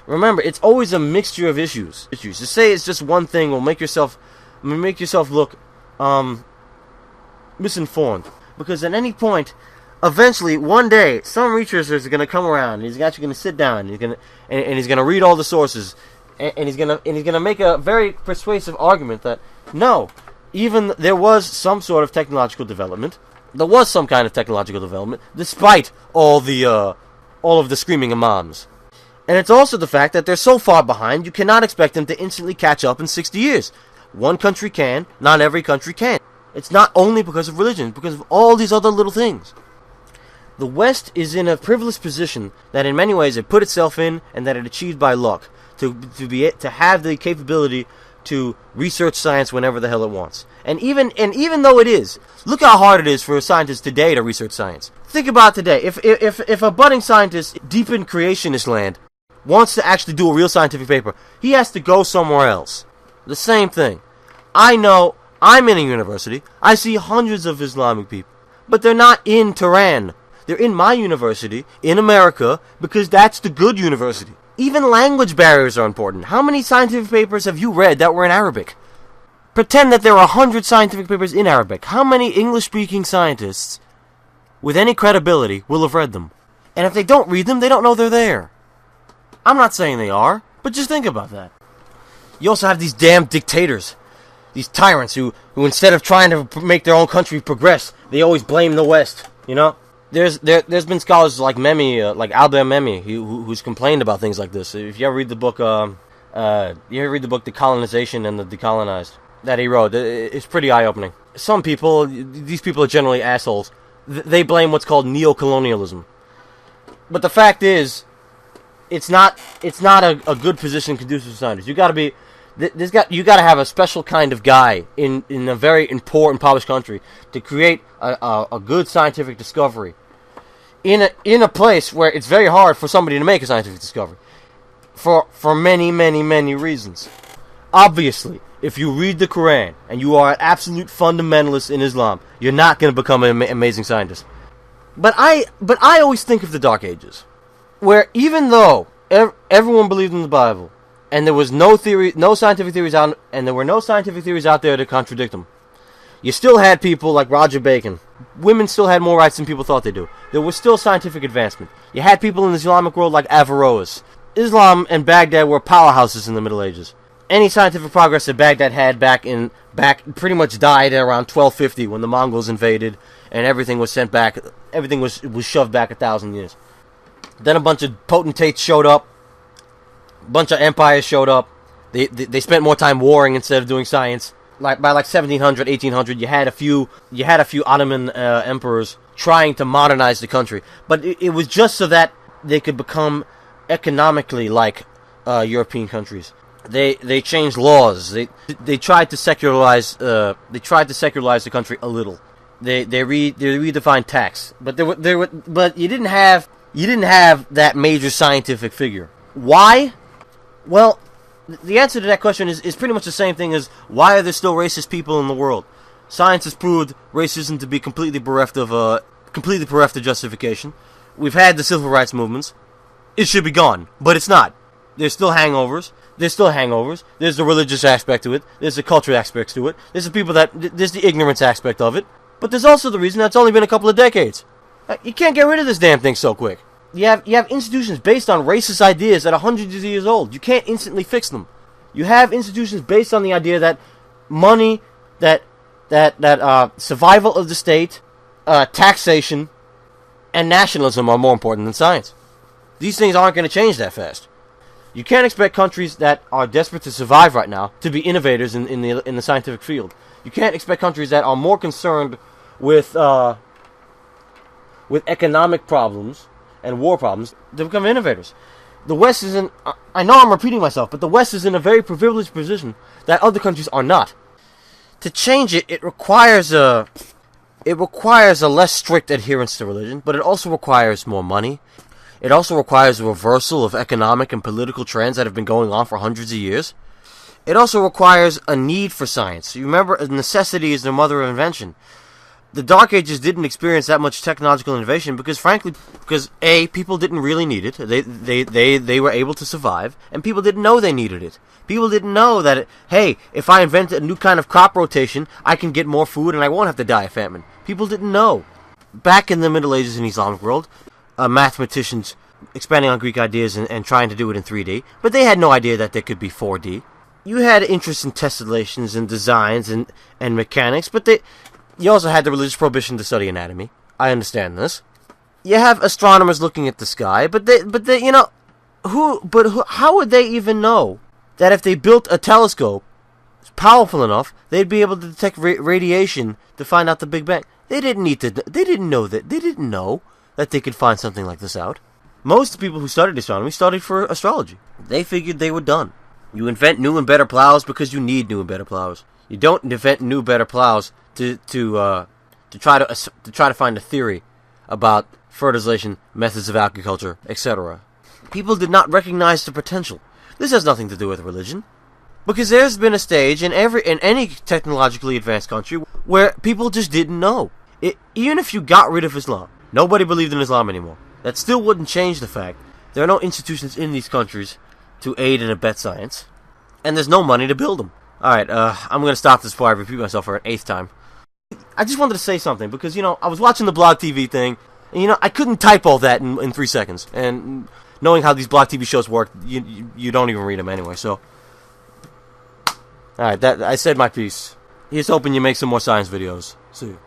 Remember, it's always a mixture of issues. To say it's just one thing will make yourself look misinformed. Because at any point, eventually, one day, some researcher is going to come around, and he's actually going to sit down, and he's going to read all the sources, and he's going to make a very persuasive argument that no, even there was some sort of technological development. There was some kind of technological development, despite all of the screaming imams. And it's also the fact that they're so far behind, you cannot expect them to instantly catch up in 60 years. One country can, not every country can. It's not only because of religion, because of all these other little things. The West is in a privileged position that in many ways it put itself in and that it achieved by luck to have the capability to research science whenever the hell it wants. And even though it is, look how hard it is for scientists today to research science. Think about today. If a budding scientist deep in creationist land wants to actually do a real scientific paper, he has to go somewhere else. The same thing. I know I'm in a university. I see hundreds of Islamic people, but they're not in Tehran. They're in my university, in America, because that's the good university. Even language barriers are important. How many scientific papers have you read that were in Arabic? Pretend that there are 100 scientific papers in Arabic. How many English-speaking scientists with any credibility will have read them? And if they don't read them, they don't know they're there. I'm not saying they are, but just think about that. You also have these damn dictators. These tyrants who instead of trying to make their own country progress, they always blame the West, you know? There's been scholars like Memi, like Albert Memi, who's complained about things like this. If you ever read the book, The Colonization and the Decolonized, that he wrote, it's pretty eye-opening. Some people, these people are generally assholes. They blame what's called neo-colonialism. But the fact is, it's not a good position conducive to scientists. You gotta have a special kind of guy in a very important, polished country to create a good scientific discovery in a place where it's very hard for somebody to make a scientific discovery for many, many, many reasons. Obviously, if you read the Quran and you are an absolute fundamentalist in Islam, you're not going to become an amazing scientist. But I always think of the Dark Ages, where even though everyone believed in the Bible, and there was no scientific theories out, and there were no scientific theories out there to contradict them, you still had people like Roger Bacon. Women still had more rights than people thought they do. There was still scientific advancement. You had people in the Islamic world like Averroes. Islam and Baghdad were powerhouses in the Middle Ages. Any scientific progress that Baghdad had back pretty much died around 1250 when the Mongols invaded and everything was sent back. Everything was shoved back 1,000 years. Then a bunch of potentates showed up. A bunch of empires showed up. They spent more time warring instead of doing science. Like by 1700, 1800, you had a few Ottoman emperors trying to modernize the country, but it was just so that they could become economically like European countries. They changed laws. They tried to secularize. They tried to secularize the country a little. They redefined tax, but you didn't have that major scientific figure. Why? Well, the answer to that question is pretty much the same thing as why are there still racist people in the world? Science has proved racism to be completely bereft of justification. We've had the civil rights movements. It should be gone, but it's not. There's still hangovers. There's the religious aspect to it. There's the cultural aspects to it. There's the ignorance aspect of it. But there's also the reason that it's only been a couple of decades. You can't get rid of this damn thing so quick. You have institutions based on racist ideas that are hundreds of years old. You can't instantly fix them. You have institutions based on the idea that money, that survival of the state, taxation, and nationalism are more important than science. These things aren't going to change that fast. You can't expect countries that are desperate to survive right now to be innovators in the scientific field. You can't expect countries that are more concerned with economic problems and war problems to become innovators. The West is in... I know I'm repeating myself, but the West is in a very privileged position that other countries are not. To change it, it requires a less strict adherence to religion, but it also requires more money. It also requires a reversal of economic and political trends that have been going on for hundreds of years. It also requires a need for science. You remember, necessity is the mother of invention. The Dark Ages didn't experience that much technological innovation because, frankly, A, people didn't really need it. They were able to survive, and people didn't know they needed it. People didn't know that, hey, if I invent a new kind of crop rotation, I can get more food and I won't have to die of famine. People didn't know. Back in the Middle Ages in the Islamic world, mathematicians expanding on Greek ideas and trying to do it in 3D, but they had no idea that there could be 4D. You had interest in tessellations and designs and mechanics, but you also had the religious prohibition to study anatomy. I understand this. You have astronomers looking at the sky, but how would they even know that if they built a telescope powerful enough, they'd be able to detect radiation to find out the Big Bang? They didn't know that they could find something like this out. Most people who studied astronomy studied for astrology. They figured they were done. You invent new and better plows because you need new and better plows. You don't invent new, better plows to try to find a theory about fertilization, methods of agriculture, etc. People did not recognize the potential. This has nothing to do with religion, because there's been a stage in any technologically advanced country where people just didn't know. Even if you got rid of Islam, nobody believed in Islam anymore. That still wouldn't change the fact there are no institutions in these countries to aid and abet science, and there's no money to build them. Alright, I'm going to stop this before I repeat myself for an 8th time. I just wanted to say something, because, I was watching the blogTV thing, and, I couldn't type all that in 3 seconds, and knowing how these blogTV shows work, you don't even read them anyway, so... Alright, I said my piece. Here's hoping you make some more science videos. See you.